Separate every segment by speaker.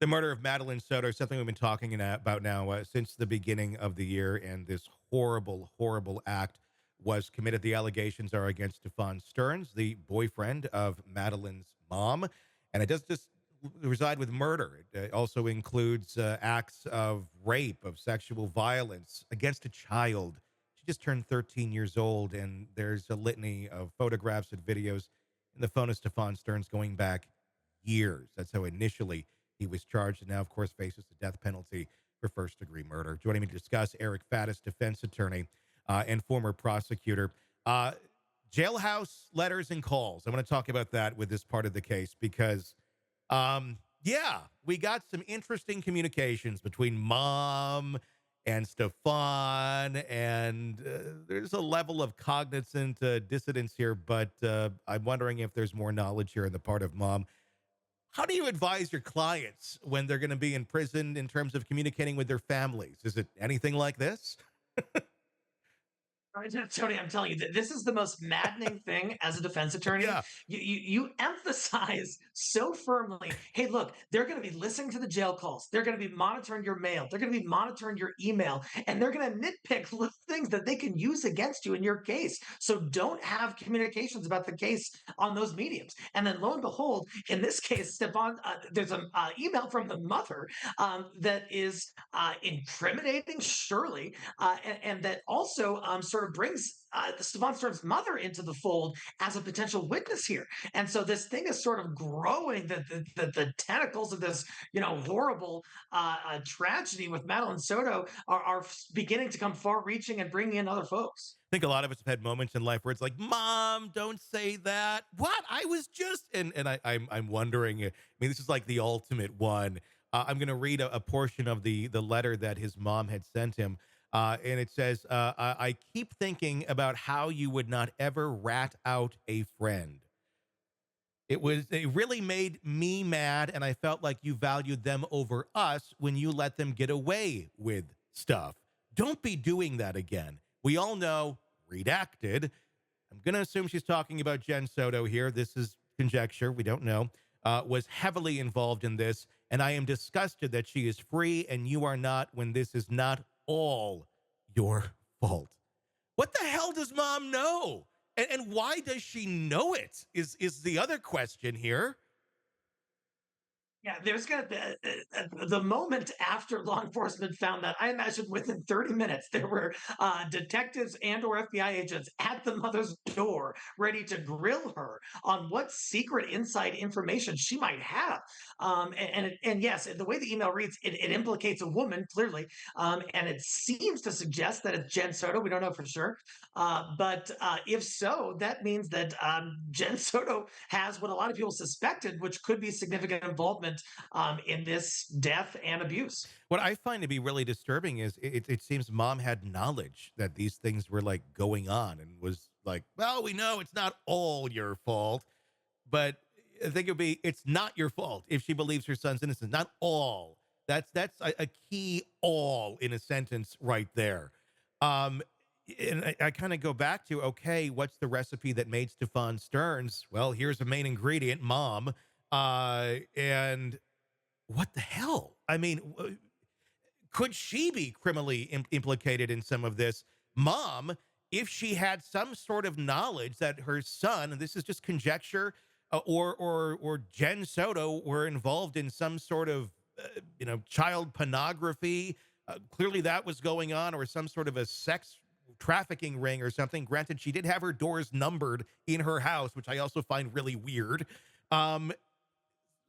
Speaker 1: The murder of Madeline Soto, something we've been talking about now since the beginning of the year, and this horrible, horrible act was committed. The allegations are against Stephan Sterns, the boyfriend of Madeline's mom, and it doesn't just reside with murder. It also includes acts of rape, of sexual violence against a child. She just turned 13 years old, and there's a litany of photographs and videos in the phone of Stephan Sterns going back years. That's how initially he was charged, and now, of course, faces the death penalty for first-degree murder. Joining me to discuss, Eric Faddis, defense attorney and former prosecutor. Jailhouse letters and calls. I want to talk about that with this part of the case because, yeah, we got some interesting communications between mom and Stefan, and there's a level of cognizant dissidence here, but I'm wondering if there's more knowledge here on the part of mom. How do you advise your clients when they're going to be in prison in terms of communicating with their families? Is it anything like this?
Speaker 2: Right, Tony, I'm telling you that this is the most maddening thing as a defense attorney.
Speaker 1: Yeah.
Speaker 2: You emphasize so firmly, hey, look, they're going to be listening to the jail calls. They're going to be monitoring your mail. They're going to be monitoring your email, and they're going to nitpick little things that they can use against you in your case. So don't have communications about the case on those mediums. And then lo and behold, in this case, Stefan, there's an email from the mother that is incriminating, surely, and that also sort of brings the Stephan Sterns' mother into the fold as a potential witness here. And so this thing is sort of growing. The tentacles of this, horrible tragedy with Madeline Soto are beginning to come far-reaching and bringing in other folks.
Speaker 1: I think a lot of us have had moments in life where it's like, "Mom, don't say that." What? I was just and I'm wondering. I mean, this is like the ultimate one. I'm going to read a portion of the letter that his mom had sent him, and it says, "I keep thinking about how you would not ever rat out a friend. It really made me mad, and I felt like you valued them over us when you let them get away with stuff. Don't be doing that again. We all know, redacted." I'm going to assume she's talking about Jen Soto here. This is conjecture. We don't know. Was heavily involved in this, and I am disgusted that she is free and you are not when this is not all your fault. What the hell does mom know? And why does she know it? Is the other question here.
Speaker 2: Yeah, there's going to be the moment after law enforcement found that. I imagine within 30 minutes there were detectives and/or FBI agents at the mother's door, ready to grill her on what secret inside information she might have. And yes, the way the email reads, it implicates a woman clearly, and it seems to suggest that it's Jen Soto. We don't know for sure, but if so, that means that Jen Soto has what a lot of people suspected, which could be significant involvement in this death and abuse.
Speaker 1: What I find to be really disturbing is it seems mom had knowledge that these things were like going on and was like, well, we know it's not all your fault, but I think it would be it's not your fault if she believes her son's innocent. Not all. That's a key all in a sentence right there. Um, and I kind of go back to, okay, what's the recipe that made Stefan Sterns? Well, here's the main ingredient, mom. And what the hell? I mean, could she be criminally implicated in some of this? Mom, if she had some sort of knowledge that her son, and this is just conjecture, or Jen Soto were involved in some sort of child pornography, clearly that was going on, or some sort of a sex trafficking ring or something. Granted, she did have her doors numbered in her house, which I also find really weird. Um,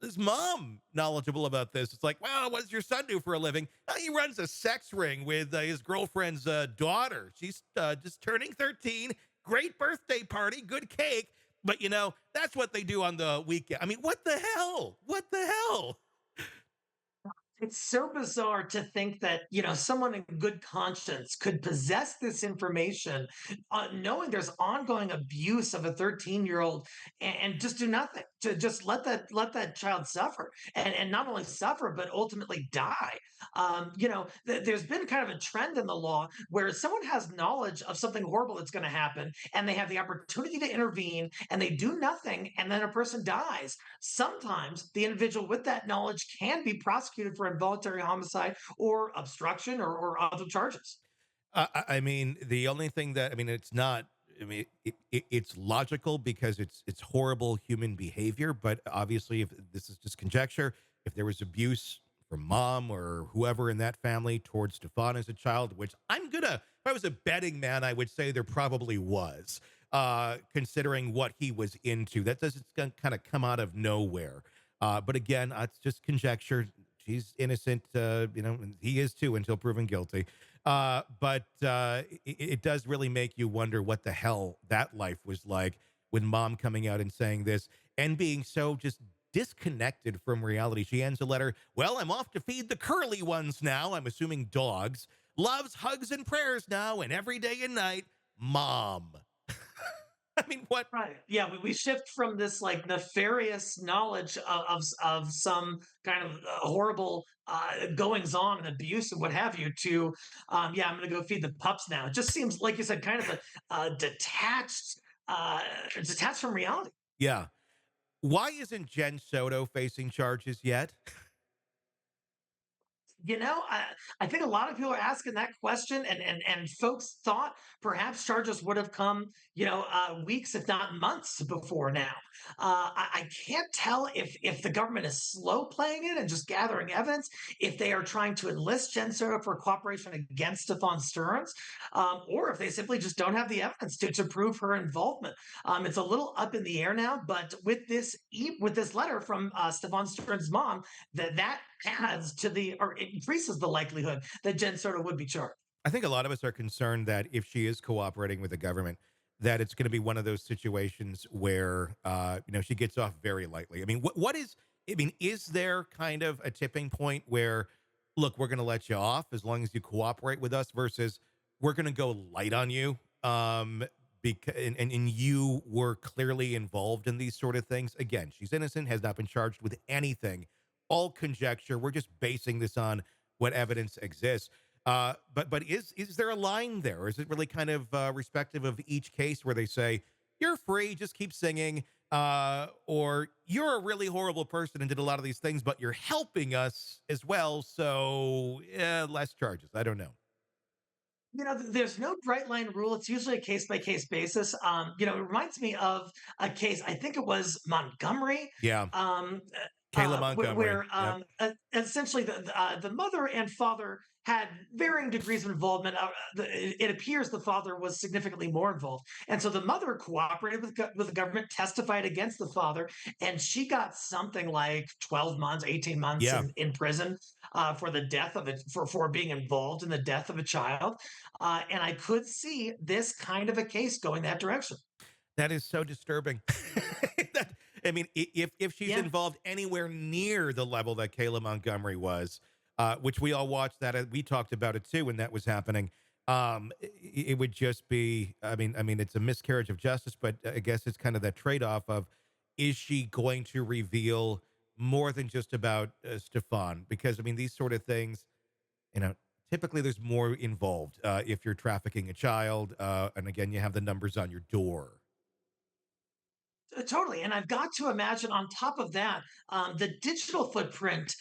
Speaker 1: is mom knowledgeable about this? It's like, well, what does your son do for a living? He runs a sex ring with his girlfriend's daughter. She's just turning 13. Great birthday party, good cake. But, that's what they do on the weekend. I mean, what the hell? What the hell?
Speaker 2: It's so bizarre to think that, someone in good conscience could possess this information, knowing there's ongoing abuse of a 13-year-old, and just do nothing. to just let that child suffer, and not only suffer but ultimately die. There's been kind of a trend in the law where someone has knowledge of something horrible that's going to happen, and they have the opportunity to intervene, and they do nothing, and then a person dies. Sometimes the individual with that knowledge can be prosecuted for involuntary homicide or obstruction or other charges.
Speaker 1: I mean, the only thing that I mean, it's not. I mean, it's logical because it's horrible human behavior. But obviously, if this is just conjecture, if there was abuse from mom or whoever in that family towards Stefan as a child, which if I was a betting man, I would say there probably was. Considering what he was into, that doesn't kind of come out of nowhere. But again, it's just conjecture. She's innocent, and he is too until proven guilty. But it does really make you wonder what the hell that life was like with mom coming out and saying this and being so just disconnected from reality. She ends the letter, well, I'm off to feed the curly ones now. I'm assuming dogs. Loves, hugs, and prayers now, and every day and night, mom. I mean, what?
Speaker 2: Right. Yeah, we shift from this like nefarious knowledge of some kind of horrible goings on and abuse and what have you to, yeah, I'm going to go feed the pups now. It just seems like you said, kind of uh, detached from reality.
Speaker 1: Yeah. Why isn't Jen Soto facing charges yet?
Speaker 2: I think a lot of people are asking that question, and folks thought perhaps charges would have come, weeks, if not months before now. I can't tell if the government is slow playing it and just gathering evidence, if they are trying to enlist Jen Soto for cooperation against Stephan Sterns, or if they simply just don't have the evidence to prove her involvement. It's a little up in the air now, but with this letter from Stephan Sterns' mom, that adds to the or increases the likelihood that Jen Soto would be charged.
Speaker 1: I think a lot of us are concerned that if she is cooperating with the government, that it's going to be one of those situations where she gets off very lightly. I mean, what is? I mean, is there kind of a tipping point where, look, we're going to let you off as long as you cooperate with us, versus we're going to go light on you, because and you were clearly involved in these sort of things. Again, she's innocent, has not been charged with anything. All conjecture. We're just basing this on what evidence exists. But is there a line there? Or is it really kind of respective of each case where they say you're free, just keep singing, or you're a really horrible person and did a lot of these things, but you're helping us as well, so less charges. I don't know.
Speaker 2: There's no bright line rule. It's usually a case by case basis. It reminds me of a case. I think it was Montgomery,
Speaker 1: Yeah, Kayla Montgomery.
Speaker 2: where
Speaker 1: Yep.
Speaker 2: essentially the mother and father had varying degrees of involvement. It appears the father was significantly more involved, and so the mother cooperated with the government, testified against the father, and she got something like 12 months, 18 months
Speaker 1: Yeah,
Speaker 2: in prison for the death of it for being involved in the death of a child. And I could see this kind of a case going that direction.
Speaker 1: that is so disturbing. That, I mean, if she's
Speaker 2: Yeah.
Speaker 1: involved anywhere near the level that Kayla Montgomery was, which we all watched that, we talked about it too when that was happening. It would just be, I mean, it's a miscarriage of justice, but I guess it's kind of that trade off of, is she going to reveal more than just about Stefan? Because I mean, these sort of things, you know, typically there's more involved if you're trafficking a child, and again, you have the numbers on your door.
Speaker 2: Totally. And I've got to imagine on top of that, the digital footprint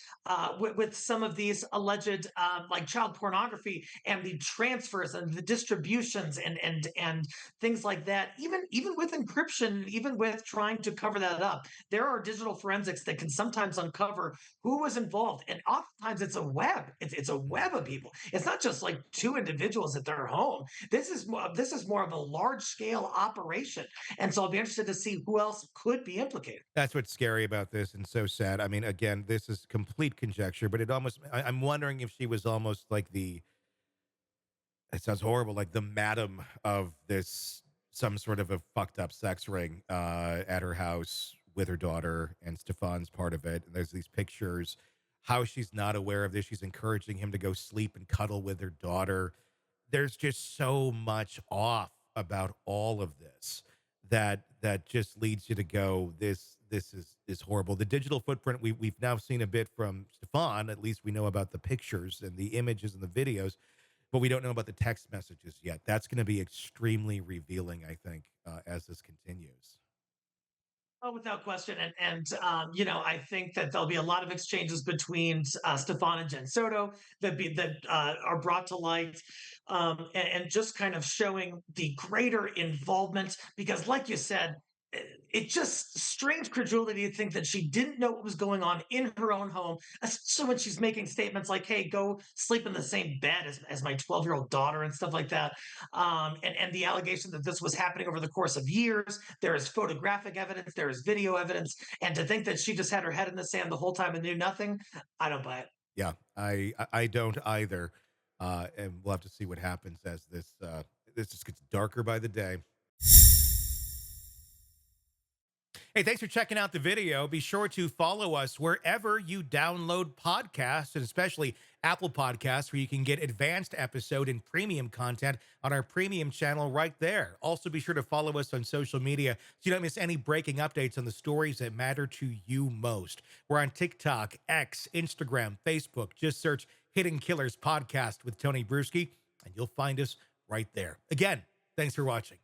Speaker 2: with some of these alleged like child pornography and the transfers and the distributions and things like that. Even with encryption, even with trying to cover that up, there are digital forensics that can sometimes uncover who was involved. And oftentimes it's a web. It's a web of people. It's not just like two individuals at their home. This is more of a large scale operation, and so I'll be interested to see who else could be implicated.
Speaker 1: That's what's scary about this and so sad. I mean, again, this is complete conjecture, but I'm wondering if she was almost like it sounds horrible, like the madam of some sort of a fucked up sex ring at her house with her daughter, and Stefan's part of it. And there's these pictures, how she's not aware of this. She's encouraging him to go sleep and cuddle with her daughter. There's just so much off about all of this that just leads you to go, this is horrible. The digital footprint we've now seen a bit from Stefan. At least we know about the pictures and the images and the videos, but we don't know about the text messages yet. That's going to be extremely revealing, I think, as this continues.
Speaker 2: Oh, without question, I think that there'll be a lot of exchanges between Stefan and Jen Soto that are brought to light, and just kind of showing the greater involvement. Because, like you said, it just strains credulity to think that she didn't know what was going on in her own home. So when she's making statements like, "Hey, go sleep in the same bed as my 12-year-old daughter," and stuff like that, and the allegation that this was happening over the course of years. There is photographic evidence, there is video evidence, and to think that she just had her head in the sand the whole time and knew nothing, I don't buy it.
Speaker 1: Yeah, I don't either, and we'll have to see what happens as this just gets darker by the day. Hey, thanks for checking out the video. Be sure to follow us wherever you download podcasts, and especially Apple Podcasts, where you can get advanced episode and premium content on our premium channel right there. Also, be sure to follow us on social media so you don't miss any breaking updates on the stories that matter to you most. We're on TikTok, X, Instagram, Facebook. Just search Hidden Killers Podcast with Tony Brueski, and you'll find us right there. Again, thanks for watching.